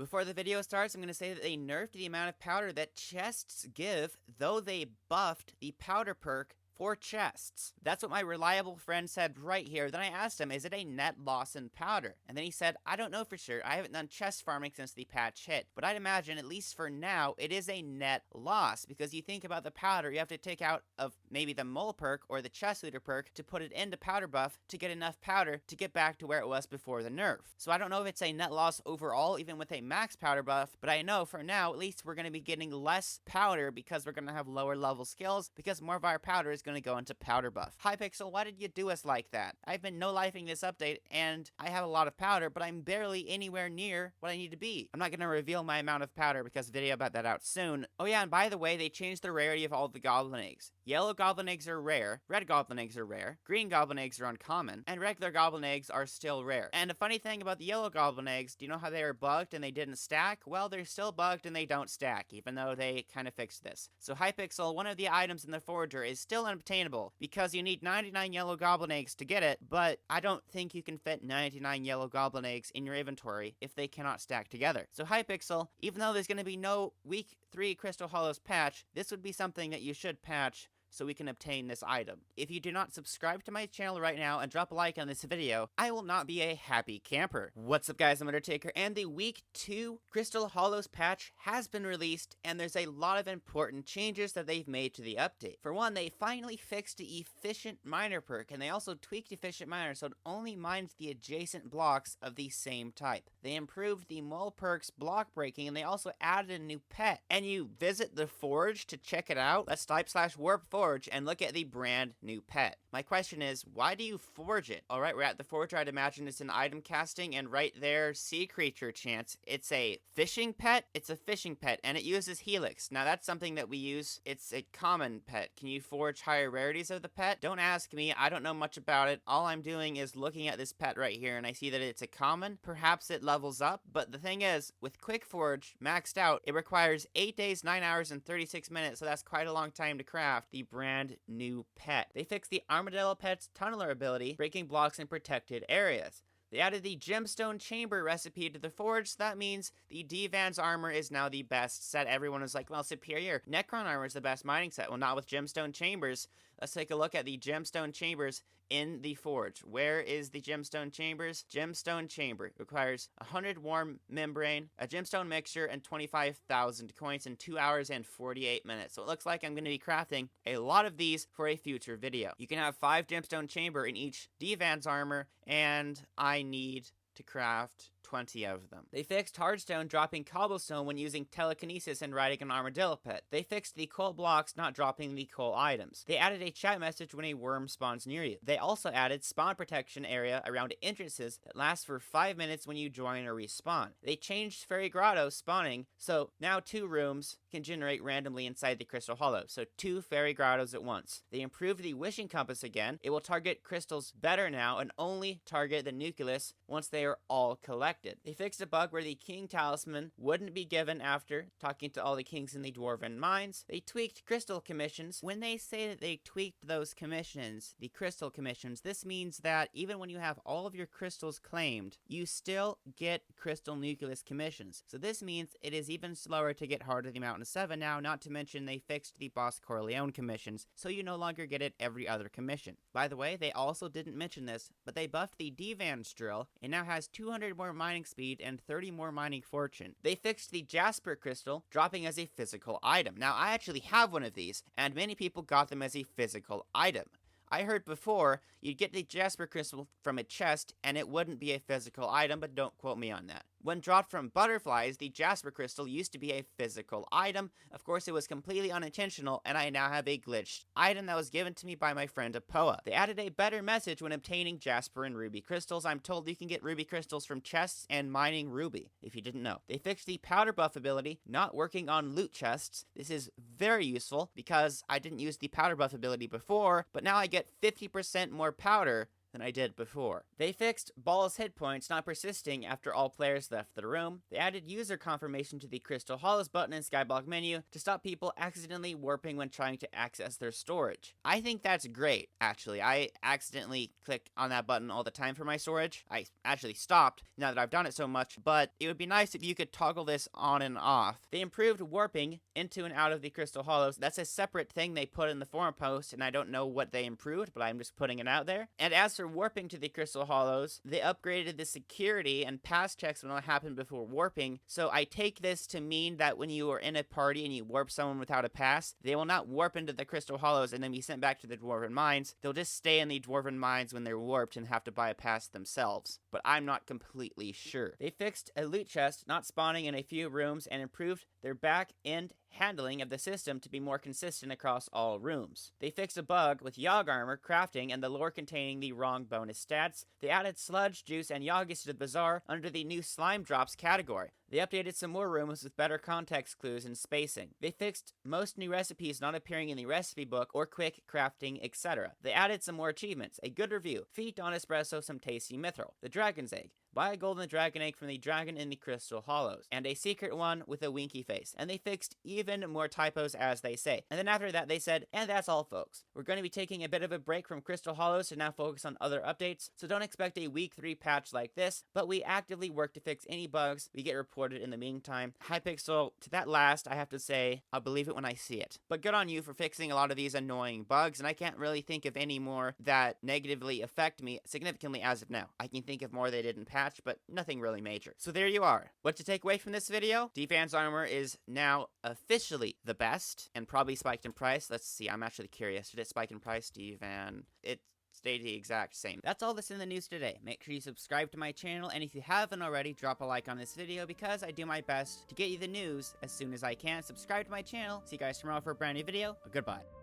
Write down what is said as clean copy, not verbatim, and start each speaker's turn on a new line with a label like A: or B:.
A: Before the video starts, I'm going to say that they nerfed the amount of powder that chests give, though they buffed the powder perk for chests. That's what my reliable friend said right here. Then I asked him, is it a net loss in powder? And then he said, I don't know for sure. I haven't done chest farming since the patch hit. But I'd imagine, at least for now, it is a net loss. Because you think about the powder, you have to take out of maybe the Mole Perk or the chest leader perk to put it into powder buff to get enough powder to get back to where it was before the nerf. So I don't know if it's a net loss overall, even with a max powder buff. But I know for now, at least we're going to be getting less powder because we're going to have lower level skills because more of our powder is going to go into powder buff. Hypixel, why did you do us like that? I've been no-lifing this update, and I have a lot of powder, but I'm barely anywhere near what I need to be. I'm not going to reveal my amount of powder because video about that out soon. Oh yeah, and by the way, they changed the rarity of all the goblin eggs. Yellow goblin eggs are rare, red goblin eggs are rare, green goblin eggs are uncommon, and regular goblin eggs are still rare. And a funny thing about the yellow goblin eggs, do you know how they were bugged and they didn't stack? Well, they're still bugged and they don't stack, even though they kind of fixed this. So Hypixel, one of the items in the forager is still unobtainable because you need 99 yellow goblin eggs to get it, but I don't think you can fit 99 yellow goblin eggs in your inventory if they cannot stack together. So Hypixel, even though there's going to be no week 3 Crystal Hollows patch, this would be something that you should patch so we can obtain this item. If you do not subscribe to my channel right now and drop a like on this video, I will not be a happy camper. What's up guys, I'm Undertaker, and the week 2 Crystal Hollows patch has been released, and there's a lot of important changes that they've made to the update. For one, they finally fixed the Efficient Miner perk, and they also tweaked Efficient Miner so it only mines the adjacent blocks of the same type. They improved the Mole Perk's block breaking, and they also added a new pet. And you visit the forge to check it out. Let's type/warp forge and look at the brand new pet. My question is, why do you forge it? Alright, we're at the forge. I'd imagine it's an item casting, and right there, sea creature chance. It's a fishing pet? It's a fishing pet, and it uses Helix. Now that's something that we use. It's a common pet. Can you forge higher rarities of the pet? Don't ask me, I don't know much about it. All I'm doing is looking at this pet right here, and I see that it's a common. Perhaps it levels up, but the thing is, with Quick Forge maxed out, it requires 8 days, 9 hours, and 36 minutes, so that's quite a long time to craft the brand new pet. They fixed the Armadillo Pet Tunneller ability, breaking blocks in protected areas. They added the Gemstone Chamber recipe to the forge, so that means the Divan's armor is now the best set. Everyone was like, well, superior. Necron armor is the best mining set. Well, not with Gemstone Chambers. Let's take a look at the Gemstone Chambers in the forge. Where is the Gemstone Chambers? Gemstone Chamber requires 100 warm membrane, a gemstone mixture, and 25,000 coins in 2 hours and 48 minutes. So it looks like I'm going to be crafting a lot of these for a future video. You can have 5 Gemstone Chamber in each Divan's armor, and I need to craft 20 of them. They fixed hardstone dropping cobblestone when using telekinesis and riding an armadillo pet. They fixed the coal blocks not dropping the coal items. They added a chat message when a worm spawns near you. They also added spawn protection area around entrances that lasts for 5 minutes when you join or respawn. They changed Fairy Grotto spawning, so now 2 rooms can generate randomly inside the Crystal Hollow, so 2 Fairy Grottos at once. They improved the wishing compass again. It will target crystals better now and only target the nucleus once they are all collected. They fixed a bug where the king talisman wouldn't be given after talking to all the kings in the dwarven mines. They tweaked crystal commissions. When they say that they tweaked those commissions, the crystal commissions, this means that even when you have all of your crystals claimed, you still get crystal nucleus commissions. So this means it is even slower to get Heart of the Mountain 7 now, not to mention they fixed the boss CORLEONE commissions, so you no longer get it every other commission. By the way, they also didn't mention this, but they buffed the Divan's drill. It now has 200 more mining speed and 30 more mining fortune. They fixed the Jasper crystal, dropping as a physical item. Now, I actually have one of these, and many people got them as a physical item. I heard before you'd get the Jasper crystal from a chest and it wouldn't be a physical item, but don't quote me on that. When dropped from butterflies, the Jasper crystal used to be a physical item. Of course, it was completely unintentional, and I now have a glitched item that was given to me by my friend Apoa. They added a better message when obtaining Jasper and Ruby crystals. I'm told you can get Ruby crystals from chests and mining Ruby, if you didn't know. They fixed the powder buff ability, not working on loot chests. This is very useful because I didn't use the powder buff ability before, but now I get 50% more powder than I did before. They fixed Ball's hit points not persisting after all players left the room. They added user confirmation to the Crystal Hollows button in Skyblock menu to stop people accidentally warping when trying to access their storage. I think that's great, actually. I accidentally click on that button all the time for my storage. I actually stopped now that I've done it so much, but it would be nice if you could toggle this on and off. They improved warping into and out of the Crystal Hollows. That's a separate thing they put in the forum post, and I don't know what they improved, but I'm just putting it out there. And as for warping to the Crystal Hollows, they upgraded the security and pass checks when it happened before warping, so I take this to mean that when you are in a party and you warp someone without a pass, they will not warp into the Crystal Hollows and then be sent back to the Dwarven Mines. They'll just stay in the Dwarven Mines when they're warped and have to buy a pass themselves, but I'm not completely sure. They fixed a loot chest not spawning in a few rooms and improved their back-end handling of the system to be more consistent across all rooms. They fixed a bug with Yogg armor, crafting, and the lore containing the wrong bonus stats. They added sludge, juice, and Yoggis to the bazaar under the new slime drops category. They updated some more rooms with better context clues and spacing. They fixed most new recipes not appearing in the recipe book or quick crafting, etc. They added some more achievements, a good review, feed on espresso, some tasty mithril, the dragon's egg, buy a golden dragon egg from the dragon in the Crystal Hollows, and a secret one with a winky face. And they fixed even more typos, as they say. And then after that they said, and that's all folks. We're going to be taking a bit of a break from Crystal Hollows to now focus on other updates, so don't expect a week 3 patch like this, but we actively work to fix any bugs we get reported in the meantime. Hypixel, to that last, I have to say, I'll believe it when I see it. But good on you for fixing a lot of these annoying bugs, and I can't really think of any more that negatively affect me significantly as of now. I can think of more they didn't patch, but nothing really major. So there you are. What to take away from this video? Devan's armor is now officially the best, and probably spiked in price. Let's see, I'm actually curious. Did it spike in price, Devan? It stayed the exact same. That's all that's in the news today. Make sure you subscribe to my channel, and if you haven't already, drop a like on this video because I do my best to get you the news as soon as I can. Subscribe to my channel. See you guys tomorrow for a brand new video. Goodbye.